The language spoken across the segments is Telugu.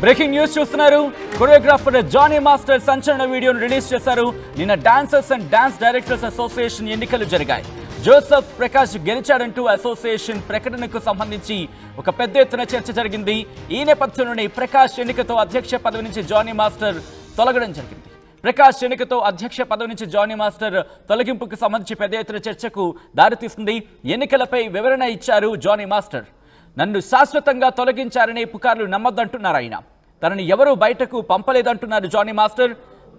బ్రేకింగ్ న్యూస్ చూస్తున్నారు. కొరియోగ్రాఫర్ జానీ మాస్టర్ సంచలన వీడియోను రిలీజ్ చేశారు. నిన్న dancers and dance directors association ఎన్నికలు జరిగాయి. జోసెఫ్ ప్రకాష్ గెలిచాడంటూ అసోసియేషన్ ప్రకటనకు సంబంధించి ఒక పెద్ద ఎత్తున చర్చ జరిగింది. ఈ నేపథ్యంలోనే ప్రకాష్ ఎన్నికతో అధ్యక్ష పదవి నుంచి జానీ మాస్టర్ తొలగడం జరిగింది. ప్రకాష్ ఎన్నికతో అధ్యక్ష పదవి నుంచి జానీ మాస్టర్ తొలగింపుకు సంబంధించి పెద్ద ఎత్తున చర్చకు దారితీస్తుంది. ఎన్నికలపై వివరణ ఇచ్చారు జానీ మాస్టర్. నన్ను శాశ్వతంగా తొలగించారనే పుకార్లు నమ్మొద్దంటున్నారు ఆయన. తనని ఎవరూ బయటకు పంపలేదంటున్నారు జానీ మాస్టర్.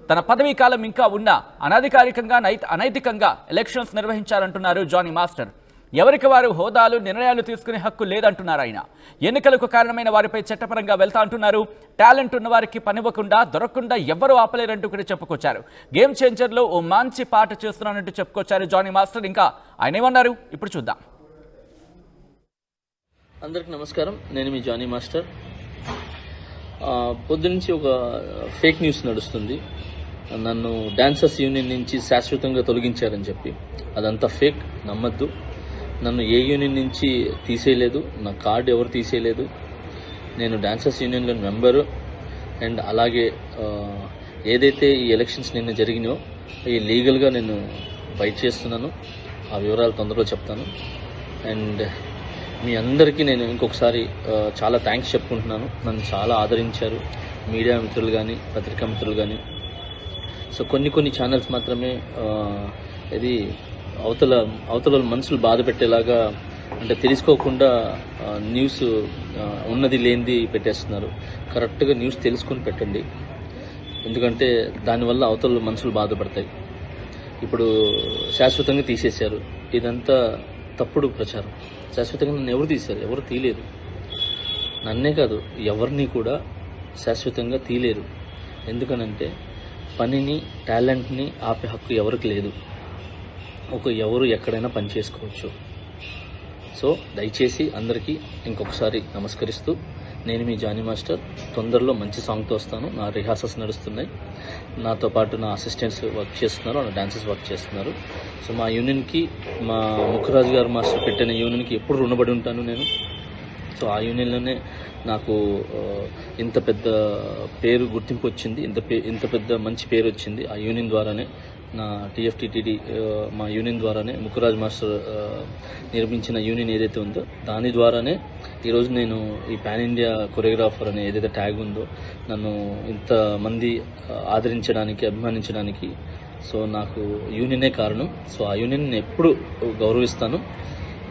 తన పదవీ కాలం ఇంకా ఉన్నా అనధికారికంగా అనైతికంగా ఎలక్షన్స్ నిర్వహించారంటున్నారు జానీ మాస్టర్. ఎవరికి వారు హోదాలు నిర్ణయాలు తీసుకునే హక్కు లేదంటున్నారు ఆయన. ఎన్నికలకు కారణమైన వారిపై చట్టపరంగా వెళ్తా అంటున్నారు. టాలెంట్ ఉన్న వారికి పనివ్వకుండా దొరకకుండా ఎవరు ఆపలేరంటూ కూడా చెప్పుకొచ్చారు. గేమ్ చేంజర్లో ఓ మంచి పాట చేస్తున్నానంటూ చెప్పుకొచ్చారు జానీ మాస్టర్. ఇంకా ఆయన ఏమన్నారు ఇప్పుడు చూద్దాం. అందరికి నమస్కారం, నేను మీ జానీ మాస్టర్. పొద్దునుంచి ఒక ఫేక్ న్యూస్ నడుస్తుంది. నన్ను డాన్సర్స్ యూనియన్ నుంచి శాశ్వతంగా తొలగించారని చెప్పి. అదంతా ఫేక్, నమ్మద్దు. నన్ను ఏ యూనియన్ నుంచి తీసేయలేదు, నా కార్డు ఎవరు తీసేయలేదు. నేను డాన్సర్స్ యూనియన్లో మెంబరు. అండ్ అలాగే ఏదైతే ఈ ఎలక్షన్స్ నిన్న జరిగినాయో ఈ లీగల్గా నేను ఫైట్ చేస్తున్నాను. ఆ వివరాలు తొందరలో చెప్తాను. అండ్ మీ అందరికీ నేను ఇంకొకసారి చాలా థ్యాంక్స్ చెప్పుకుంటున్నాను. నన్ను చాలా ఆదరించారు మీడియా మిత్రులు కానీ, పత్రికా మిత్రులు కానీ. సో కొన్ని ఛానల్స్ మాత్రమే ఇది అవతల మనసులు బాధ పెట్టేలాగా, అంటే తెలుసుకోకుండా న్యూస్ ఉన్నది లేనిది పెట్టేస్తున్నారు. కరెక్ట్గా న్యూస్ తెలుసుకొని పెట్టండి, ఎందుకంటే దానివల్ల అవతల మనసులు బాధపడతాయి. ఇప్పుడు శాశ్వతంగా తీసేశారు, ఇదంతా తప్పుడు ప్రచారం. శాశ్వతంగా నన్ను ఎవరు తీశారు? ఎవరు తీయలేరు. నన్నే కాదు, ఎవరిని కూడా శాశ్వతంగా తీయలేరు. ఎందుకనంటే పనిని, టాలెంట్ని ఆపే హక్కు ఎవరికి లేదు. ఎవరు ఎక్కడైనా పని చేసుకోవచ్చు. సో దయచేసి అందరికీ ఇంకొకసారి నమస్కరిస్తూ, నేను మీ జానీ మాస్టర్. తొందరలో మంచి సాంగ్తో వస్తాను. నా రిహార్సల్స్ నడుస్తున్నాయి. నాతో పాటు నా అసిస్టెంట్స్ వర్క్ చేస్తున్నారు, నా డాన్సర్స్ వర్క్ చేస్తున్నారు. సో మా యూనియన్కి, మా ముఖరాజు గారు మాస్టర్ పెట్టిన యూనియన్కి ఎప్పుడు రుణపడి ఉంటాను నేను. సో ఆ యూనియన్లోనే నాకు ఇంత పెద్ద పేరు, గుర్తింపు వచ్చింది. ఇంత పెద్ద మంచి పేరు వచ్చింది ఆ యూనియన్ ద్వారానే. నా TFTTD మా యూనియన్ ద్వారానే, ముఖరాజ్ మాస్టర్ నిర్మించిన యూనియన్ ఏదైతే ఉందో దాని ద్వారానే ఈరోజు నేను ఈ పాన్ ఇండియా కొరియోగ్రాఫర్ అనే ఏదైతే ట్యాగ్ ఉందో నన్ను ఇంతమంది ఆదరించడానికి, అభిమానించడానికి సో నాకు యూనియనే కారణం. సో ఆ యూనియన్ ఎప్పుడు గౌరవిస్తాను.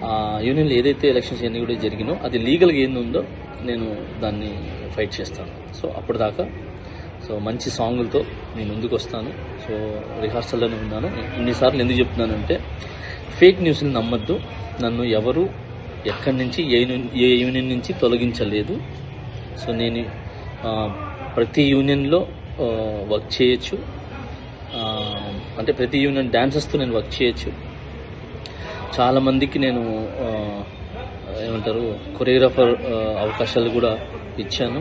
ఆ యూనియన్లో ఏదైతే ఎలక్షన్స్ అన్నీ కూడా జరిగినో అది లీగల్గా ఏంది ఉందో నేను దాన్ని ఫైట్ చేస్తాను. సో అప్పటిదాకా సో మంచి సాంగులతో నేను ముందుకు వస్తాను. సో రిహార్సల్లోనే ఉన్నాను. ఇన్నిసార్లు ఎందుకు చెప్తున్నానంటే ఫేక్ న్యూస్ని నమ్మద్దు. నన్ను ఎవరు ఎక్కడి నుంచి ఏ యూనియన్ నుంచి తొలగించలేదు. సో నేను ప్రతి యూనియన్లో వర్క్ చేయొచ్చు. అంటే ప్రతి యూనియన్ డాన్సర్స్తో నేను వర్క్ చేయొచ్చు. చాలామందికి నేను ఏమంటారు కొరియోగ్రాఫర్ అవకాశాలు కూడా ఇచ్చాను.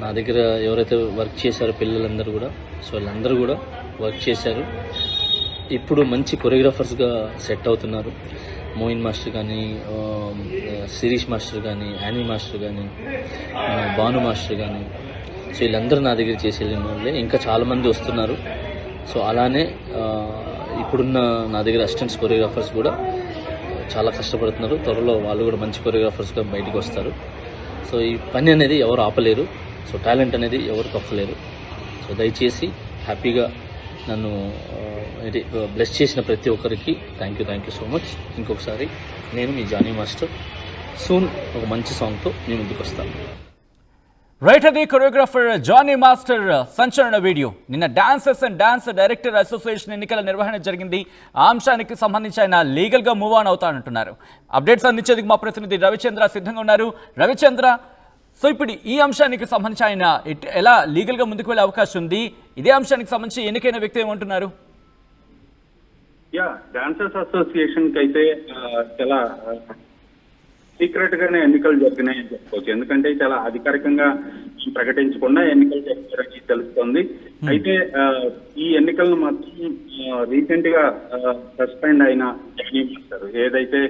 నా దగ్గర ఎవరైతే వర్క్ చేశారో పిల్లలందరూ కూడా, సో వాళ్ళందరూ కూడా వర్క్ చేశారు. ఇప్పుడు మంచి కొరియోగ్రాఫర్స్గా సెట్ అవుతున్నారు. మోయిన్ మాస్టర్ కానీ, శిరీష్ మాస్టర్ కానీ, యానీ మాస్టర్ కానీ, భాను మాస్టర్ కానీ, సో వీళ్ళందరూ నా దగ్గర చేసి వెళ్ళిన వాళ్ళే. ఇంకా చాలామంది వస్తున్నారు. సో అలానే ఇప్పుడున్న నా దగ్గర అసిస్టెంట్స్ కొరియోగ్రాఫర్స్ కూడా చాలా కష్టపడుతున్నారు. త్వరలో వాళ్ళు కూడా మంచి కొరియోగ్రాఫర్స్గా బయటకు వస్తారు. సో ఈ పని అనేది ఎవరు ఆపలేరు. సో టాలెంట్ అనేది ఎవరు తొక్కలేరు. సో దయచేసి హ్యాపీగా నన్ను బ్లెస్ చేసిన ప్రతి ఒక్కరికి థ్యాంక్ యూ సో మచ్. ఇంకొకసారి నేను మీ జానీ మాస్టర్. సూన్ ఒక మంచి సాంగ్తో నేను ముందుకు వస్తాను. రైట్, అది కొరియోగ్రాఫర్ జానీ మాస్టర్ సంచలన వీడియో. నిన్న dancers and dance director association ఎన్నికల నిర్వహణ జరిగింది. ఆ అంశానికి సంబంధించి ఆయన లీగల్గా మూవ్ ఆన్ అవుతానంటున్నారు. అప్డేట్స్ అందించేందుకు మా ప్రతినిధి రవిచంద్ర సిద్ధంగా ఉన్నారు. రవిచంద్ర, సో ఇప్పుడు ఈ అంశానికి సంబంధించి ఆయన ఎలా లీగల్గా ముందుకు వెళ్ళే అవకాశం ఉంది? ఇదే అంశానికి సంబంధించి ఎన్నికైన వ్యక్తి ఏమంటున్నారు? డాన్సర్స్ అసోసియేషన్ కి అయితే చాలా సీక్రెట్ గానే ఎన్నికలు జరిగినాయని చెప్పుకోవచ్చు. ఎందుకంటే చాలా అధికారికంగా ప్రకటించకుండా ఎన్నికలు జరిగారని తెలుస్తోంది. అయితే ఈ ఎన్నికలను మాత్రం రీసెంట్ గా సస్పెండ్ అయిన జానీ మాస్టర్ ఏదైతే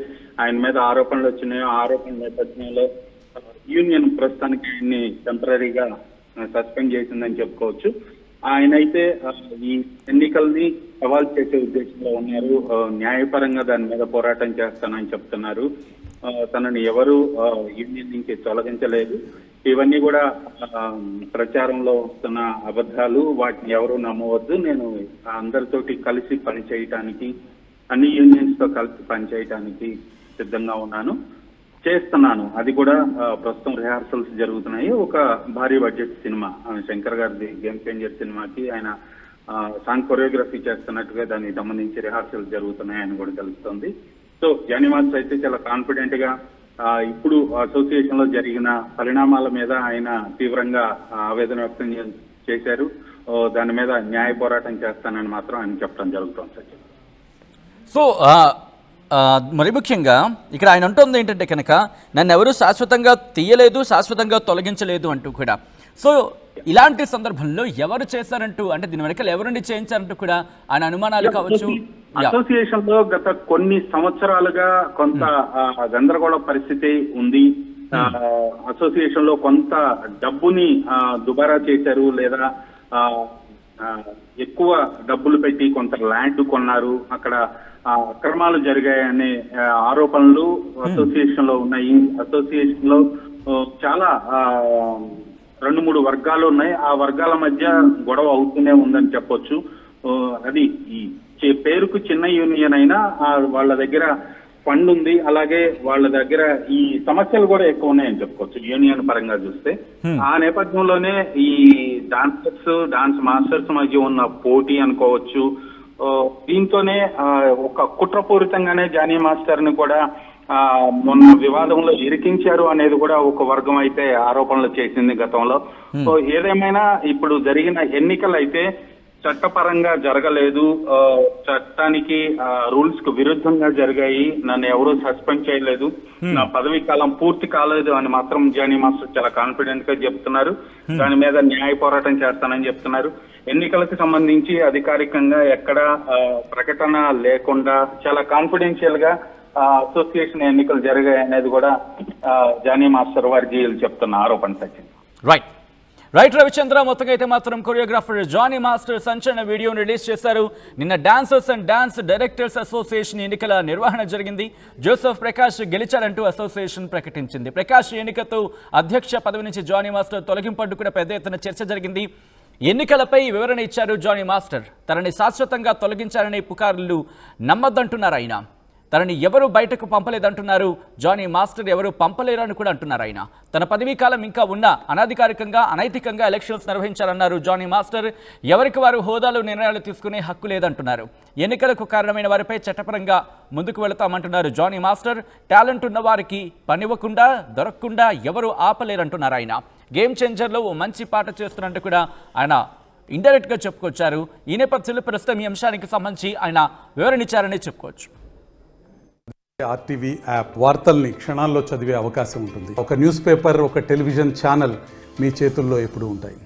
ఆయన మీద ఆరోపణలు వచ్చినాయో ఆరోపణల నేపథ్యంలో యూనియన్ ప్రస్తుతానికి ఆయన్ని టెంపరీగా సస్పెండ్ చేసిందని చెప్పుకోవచ్చు. ఆయనైతే ఈ ఎన్నికల్ని సవాల్ చేసే ఉద్దేశంలో ఉన్నారు. న్యాయపరంగా దాని మీద పోరాటం చేస్తానని చెప్తున్నారు. తనని ఎవరు యూనియన్ నుంచి తొలగించలేదు. ఇవన్నీ కూడా ప్రచారంలో వస్తున్న అబద్ధాలు, వాటిని ఎవరు నమ్మవద్దు. నేను అందరితోటి కలిసి పనిచేయటానికి, అన్ని యూనియన్స్ తో కలిసి పనిచేయటానికి సిద్ధంగా చేస్తున్నాను. అది కూడా ప్రస్తుతం రిహార్సల్స్ జరుగుతున్నాయి. ఒక భారీ బడ్జెట్ సినిమా శంకర్ గారిది గేమ్ చేంజర్ సినిమాకి ఆయన సాంగ్ కొరియోగ్రఫీ చేస్తున్నట్టుగా దానికి సంబంధించి రిహార్సల్స్ జరుగుతున్నాయని కూడా తెలుస్తుంది. సో జానీ మాస్టర్ అయితే చాలా కాన్ఫిడెంట్ గా ఇప్పుడు అసోసియేషన్ లో జరిగిన పరిణామాల మీద ఆయన తీవ్రంగా ఆవేదన వ్యక్తం చేశారు. దాని మీద న్యాయ పోరాటం చేస్తానని మాత్రం ఆయన చెప్పడం జరుగుతుంది సచిన్. సో మరి ముఖ్యంగా ఇక్కడ ఆయన అంటుంది ఏంటంటే కనుక నన్ను ఎవరు శాశ్వతంగా తీయలేదు, శాశ్వతంగా తొలగించలేదు అంటూ కూడా. సో ఇలాంటి సందర్భంలో ఎవరు చేశారంటూ, అంటే దీని వెనకాల ఎవరిని చేయించారంటూ కూడా ఆయన అనుమానాలు కావచ్చు. అసోసియేషన్ లో గత కొన్ని సంవత్సరాలుగా కొంత గందరగోళ పరిస్థితి ఉంది. అసోసియేషన్ లో కొంత డబ్బుని దుబారా చేశారు, లేదా ఎక్కువ డబ్బులు పెట్టి కొంత ల్యాండ్ కొన్నారు. అక్కడ అక్రమాలు జరిగాయనే ఆరోపణలు అసోసియేషన్ లో ఉన్నాయి. అసోసియేషన్ లో చాలా 2-3 వర్గాలు ఉన్నాయి. ఆ వర్గాల మధ్య గొడవ అవుతూనే ఉందని చెప్పొచ్చు. అది ఈ పేరుకు చిన్న యూనియన్ అయినా వాళ్ళ దగ్గర ఫండ్ ఉంది, అలాగే వాళ్ళ దగ్గర ఈ సమస్యలు కూడా ఎక్కువ ఉన్నాయని చెప్పుకోవచ్చు యూనియన్ పరంగా చూస్తే. ఆ నేపథ్యంలోనే ఈ డాన్స్ మాస్టర్స్ మధ్య ఉన్న పోటీ అనుకోవచ్చు. దీంతోనే ఒక కుట్రపూరితంగానే జానీ మాస్టర్ ని కూడా మొన్న వివాదంలో ఇరికించారు అనేది కూడా ఒక వర్గం అయితే ఆరోపణలు చేసింది గతంలో. సో ఏదేమైనా ఇప్పుడు జరిగిన ఎన్నికలు అయితే చట్టపరంగా జరగలేదు, చట్టానికి రూల్స్ కు విరుద్ధంగా జరిగాయి, నన్ను ఎవరూ సస్పెండ్ చేయలేదు, నా పదవీ కాలం పూర్తి కాలేదు అని మాత్రం జానీ మాస్టర్ చాలా కాన్ఫిడెంట్ గా చెప్తున్నారు. దాని మీద న్యాయ పోరాటం చేస్తానని చెప్తున్నారు. ఎన్నికలకు సంబంధించి అధికారికంగా ఎక్కడ ప్రకటన లేకుండా చాలా కాన్ఫిడెన్షియల్ గా అసోసియేషన్ ఎన్నికలు జరిగాయి అనేది కూడా జానీ మాస్టర్ వర్గీయులు చెప్తున్న ఆరోపణ సచిన్. రైట్ రవిచంద్ర, మొత్తంగా అయితే మాత్రం కొరియోగ్రాఫర్ జానీ మాస్టర్ సంచలన వీడియోను రిలీజ్ చేశారు. నిన్న dancers and dance directors association ఎన్నికల నిర్వహణ జరిగింది. జోసెఫ్ ప్రకాష్ గెలిచారంటూ అసోసియేషన్ ప్రకటించింది. ప్రకాష్ ఎన్నికతో అధ్యక్ష పదవి నుంచి జానీ మాస్టర్ తొలగింపంటూ కూడా పెద్ద ఎత్తున చర్చ జరిగింది. ఎన్నికలపై వివరణ ఇచ్చారు జానీ మాస్టర్. తనని శాశ్వతంగా తొలగించారనే పుకార్లు నమ్మద్దంటున్నారు ఆయన. తనని ఎవరు బయటకు పంపలేదంటున్నారు జానీ మాస్టర్. ఎవరు పంపలేరని కూడా అంటున్నారు ఆయన. తన పదవీ కాలం ఇంకా ఉన్నా అనధికారికంగా అనైతికంగా ఎలక్షన్స్ నిర్వహించారన్నారు జానీ మాస్టర్. ఎవరికి వారు హోదాలు నిర్ణయాలు తీసుకునే హక్కు లేదంటున్నారు. ఎన్నికలకు కారణమైన వారిపై చట్టపరంగా ముందుకు వెళతామంటున్నారు జానీ మాస్టర్. టాలెంట్ ఉన్న వారికి పనివ్వకుండా దొరకకుండా ఎవరు ఆపలేరంటున్నారు ఆయన. గేమ్ చేంజర్లో ఓ మంచి పాట చేస్తున్నట్టు కూడా ఆయన ఇండైరెక్ట్గా చెప్పుకొచ్చారు. ఈ నేపథ్యంలో ప్రస్తుతం ఈ అంశానికి సంబంధించి ఆయన వివరణ ఇచ్చారని చెప్పుకోవచ్చు. ఆర్టీవీ యాప్ వార్తల్ని క్షణాల్లో చదివే అవకాశం ఉంటుంది. ఒక న్యూస్ పేపర్, ఒక టెలివిజన్ ఛానల్ మీ చేతుల్లో ఎప్పుడూ ఉంటాయి.